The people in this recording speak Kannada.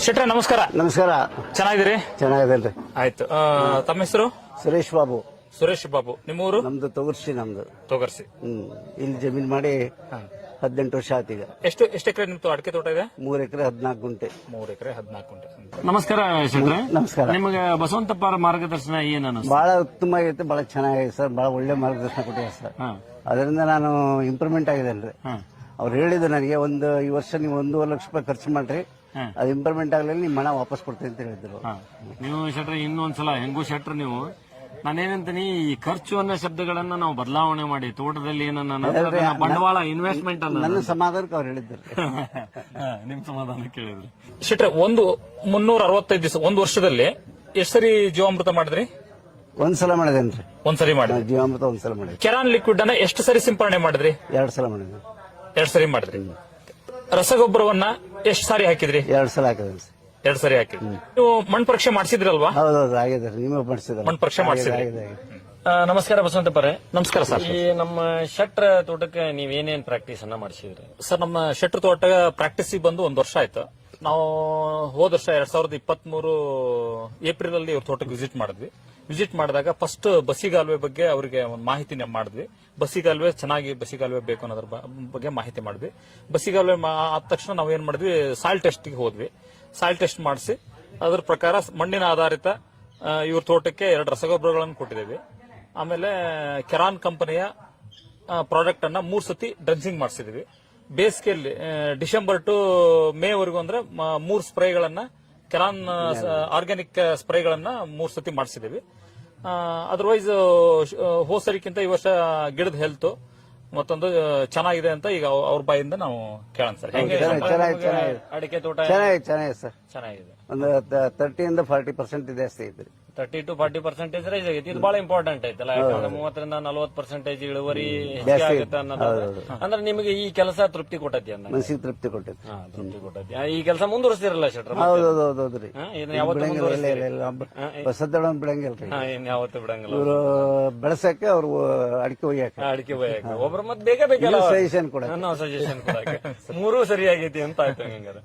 ಶೆಟ್ರೆ ನಮಸ್ಕಾರ. ನಮಸ್ಕಾರ. ಚೆನ್ನಾಗಿದ್ದೀರಿ? ಚೆನ್ನಾಗಿದ್ದೇನ್ರಿ. ಆಯ್ತು. ತಮ್ಮ ಹೆಸರು? ಸುರೇಶ್ ಬಾಬು. ಸುರೇಶ್ ಬಾಬು. ನಿಮ್ಮೂರು? ನಮ್ದು ತೊಗರ್ಸಿ. ತೊಗರ್ಸಿ. ಇಲ್ಲಿ ಜಮೀನ್ ಮಾಡಿ 18 ವರ್ಷ ಆಯ್ತು ಈಗ. ಎಷ್ಟು ಎಕರೆ ನಿಮ್ದು ಅಡಿಕೆ ತೋಟ ಇದೆ? 3 ಎಕರೆ 14 ಗುಂಟೆ. 3 ಎಕರೆ 14 ಗುಂಟೆ. ನಮಸ್ಕಾರ ಶೆಟ್ರೆ. ನಮಸ್ಕಾರ. ನಿಮಗೆ ಬಸವಂತಪ್ಪ ಮಾರ್ಗದರ್ಶನ ಏನ್ ಅನಿಸ್ತು? ಬಹಳ ಉತ್ತಮ ಆಗೈತೆ, ಬಹಳ ಚೆನ್ನಾಗಿದೆ ಸರ್. ಬಹಳ ಒಳ್ಳೆ ಮಾರ್ಗದರ್ಶನ ಕೊಟ್ಟಿದ್ದಾರೆ ಸರ್. ಅದರಿಂದ ನಾನು ಇಂಪ್ರೂವ್ಮೆಂಟ್ ಆಗಿದ್ದೇನೆ. ಅವ್ರು ಹೇಳಿದ್ರು ನನಗೆ ಈ ವರ್ಷ ನೀವು 1.5 ಲಕ್ಷ ರೂಪಾಯಿ ಖರ್ಚು ಮಾಡ್ರಿ, ಅದು ಇಂಪ್ರೂವ್ಮೆಂಟ್ ಆಗಲಿಲ್ಲ ನಿಮ್ಮ ಹಣ ವಾಪಸ್ ಕೊಡ್ತೀನಿ ಅಂತ ಹೇಳಿದ್ರು. ನೀವು ಶೆಟ್ರೆ ಇನ್ನೊಂದ್ಸಲ ಹೆಂಗೂ ಶೆಟ್ರೆ ನೀವು ನಾನೇನಂತೀನಿ, ಈ ಖರ್ಚು ಅನ್ನೋ ಶಬ್ದಗಳನ್ನ ನಾವು ಬದಲಾವಣೆ ಮಾಡಿ ತೋಟದಲ್ಲಿ ಏನನ್ನ ಬಂಡವಾಳ ಇನ್ವೆಸ್ಟ್ಮೆಂಟ್ ಅನ್ನ ನನ್ನ ಸಮಾಧಾನಕ್ಕೆ ಅವ್ರು ಹೇಳಿದ್ರು. ನಿಮ್ ಸಮಾಧಾನ ಕೇಳಿದ್ರು. ಶೆಟ್ರೆ 365 ದಿವಸ 1 ವರ್ಷದಲ್ಲಿ ಎಷ್ಟು ಸರಿ ಜೀವಾಮೃತ ಮಾಡಿದ್ರಿ? ಒಂದ್ಸಲ ಮಾಡಿದೇನ್ರಿ. ಒಂದ್ಸರಿ ಮಾಡಿ. ಜೀವಾಮೃತ ಒಂದ್ಸಲ ಮಾಡಿದ್ರಿ. ಕೆರಾನ್ ಲಿಕ್ವಿಡ್ ಅನ್ನ ಎಷ್ಟು ಸರಿ ಸಿಂಪರಣೆ ಮಾಡಿದ್ರಿ? 2 ಸಲ ಮಾಡಿದ್ರಿ. 2 ಸರಿ ಮಾಡಿದ್ರಿ. ರಸಗೊಬ್ಬರವನ್ನ ಎಷ್ಟು ಸಾರಿ ಹಾಕಿದ್ರಿ? 2 ಸಲ ಹಾಕಿದ್ರಿ. 2 ಸರಿ ಹಾಕಿದ್ರಿ. ನೀವು ಮಣ್ಣು ಪರೀಕ್ಷೆ ಮಾಡಿಸಿದ್ರಲ್ವಾ? ಹೌದೌದು, ಆಗಿದೆ. ನೀವು ಮಾಡಿಸಿದ್ರೆ ಮಣ್ಣು ಪರೀಕ್ಷೆ ಮಾಡಿಸಿದ್ರಿ. ನಮಸ್ಕಾರ ಬಸವಂತಪ್ಪರೇ. ನಮಸ್ಕಾರ ಸರ್. ಈ ನಮ್ಮ ಶೆಟ್ರ ತೋಟಕ್ಕೆ ನೀವೇನೇನ್ ಪ್ರಾಕ್ಟೀಸ್ ಅನ್ನ ಮಾಡಿಸಿದ್ರಿ? ಸರ್, ನಮ್ಮ ಶೆಟ್ರ ತೋಟ ಪ್ರಾಕ್ಟೀಸ್ ಬಂದು 1 ವರ್ಷ ಆಯ್ತು. ನಾವು ಹೋದ ವರ್ಷ 2023 ಏಪ್ರಿಲ್ ಅಲ್ಲಿ ಇವ್ರ ತೋಟಕ್ಕೆ ವಿಸಿಟ್ ಮಾಡಿದಾಗ ಫಸ್ಟ್ ಬಸಿಗಾಲುವೆ ಬಗ್ಗೆ ಅವರಿಗೆ ಒಂದು ಮಾಹಿತಿ ಮಾಡಿದ್ವಿ. ಬಸಿಗಾಲುವೆ ಚೆನ್ನಾಗಿ ಬಸಿಗಾಲುವೆ ಬೇಕು ಅನ್ನೋದ್ರ ಬಗ್ಗೆ ಮಾಹಿತಿ ಮಾಡಿದ್ವಿ. ಬಸಿಗಾಲುವೆ ಆದ ತಕ್ಷಣ ನಾವು ಏನ್ ಮಾಡಿದ್ವಿ, ಸಾಯಿಲ್ ಟೆಸ್ಟ್ಗೆ ಹೋದ್ವಿ. ಸಾಯಿಲ್ ಟೆಸ್ಟ್ ಮಾಡಿಸಿ ಅದ್ರ ಪ್ರಕಾರ ಮಣ್ಣಿನ ಆಧಾರಿತ ಇವ್ರ ತೋಟಕ್ಕೆ 2 ರಸಗೊಬ್ಬರಗಳನ್ನು ಕೊಟ್ಟಿದ್ದೇವೆ. ಆಮೇಲೆ ಕೆರಾನ್ ಕಂಪನಿಯ ಪ್ರಾಡಕ್ಟ್ ಅನ್ನ 3 ಸತಿ ಡ್ರೆಂಚಿಂಗ್ ಮಾಡಿಸಿದ್ವಿ. ಬೇಸಿಗೆಯಲ್ಲಿ ಡಿಸೆಂಬರ್ ಟು ಮೇ ವರೆಗೂ ಅಂದ್ರೆ 3 ಸ್ಪ್ರೇಗಳನ್ನ, ಕೆರಾನ್ ಆರ್ಗ್ಯಾನಿಕ್ ಸ್ಪ್ರೇಗಳನ್ನ 3 ಸತಿ ಮಾಡಿಸಿದೀವಿ. ಅದರ್ವೈಸ್ ಹೋಸರಿಕ್ಕಿಂತ ಈ ವರ್ಷ ಗಿಡದ ಹೆಲ್ತ್ ಮತ್ತೊಂದು ಚೆನ್ನಾಗಿದೆ ಅಂತ ಈಗ ಅವ್ರ ಬಾಯಿಂದ ನಾವು ಕೇಳೋಣ ಸರ್. ಅಡಿಕೆ ತೋಟ ಚೆನ್ನಾಗಿದೆ ಸರ್. ಚೆನ್ನಾಗಿದೆ. ಒಂದು 30 to 40% ಜಾಸ್ತಿ ಐತ್ರಿ. 30 to 40% ರೈಸ್ ಆಗೈತಿ. ಇದು ಬಹಳ ಇಂಪಾರ್ಟೆಂಟ್ ಐತಲ್ಲ, ಯಾಕಂದ್ರೆ 30 ರಿಂದ 40% ಇಳುವರಿ ಹೆಚ್ಚಾಗುತ್ತೆ ಅನ್ನೋದು. ಅಂದ್ರೆ ನಿಮಗೆ ಈ ಕೆಲಸ ತೃಪ್ತಿ ಕೊಟ್ಟೈತಿ ಅಂದ? ಮನಸ್ಸಿಗೆ ತೃಪ್ತಿ ಕೊಟ್ಟೈತಿ. ತೃಪ್ತಿ ಕೊಟ್ಟೈತಿ. ಈ ಕೆಲಸ ಮುಂದುವರಿಸ್ತಿರಲ್ಲ ಶೆಟ್ರ? ಹೌದೌದ್ರಿ. ಯಾವತ್ತು ಸದ್ದ ಬಿಡಂಗಿಲ್ರಿ. ಯಾವತ್ತು ಬಿಡಂಗಿಲ್ಲ. ಇವರು ಬೆಳೆಸಕ್ಕೆ ಅವ್ರು ಅಡಿಕೆ ಒಯ್ಯಾಕ ಒಬ್ರು ಮತ್ತೆ ಬೇಕೇ ಬೇಕಲ್ಲ ಸಜೆಷನ್ ಕೊಡ ಸಜೆಷನ್ ಕೊಡಕ್ಕೆ. 3 ಸರಿಯಾಗೈತಿ ಅಂತ ಆಯ್ತು ಹಂಗಾರ.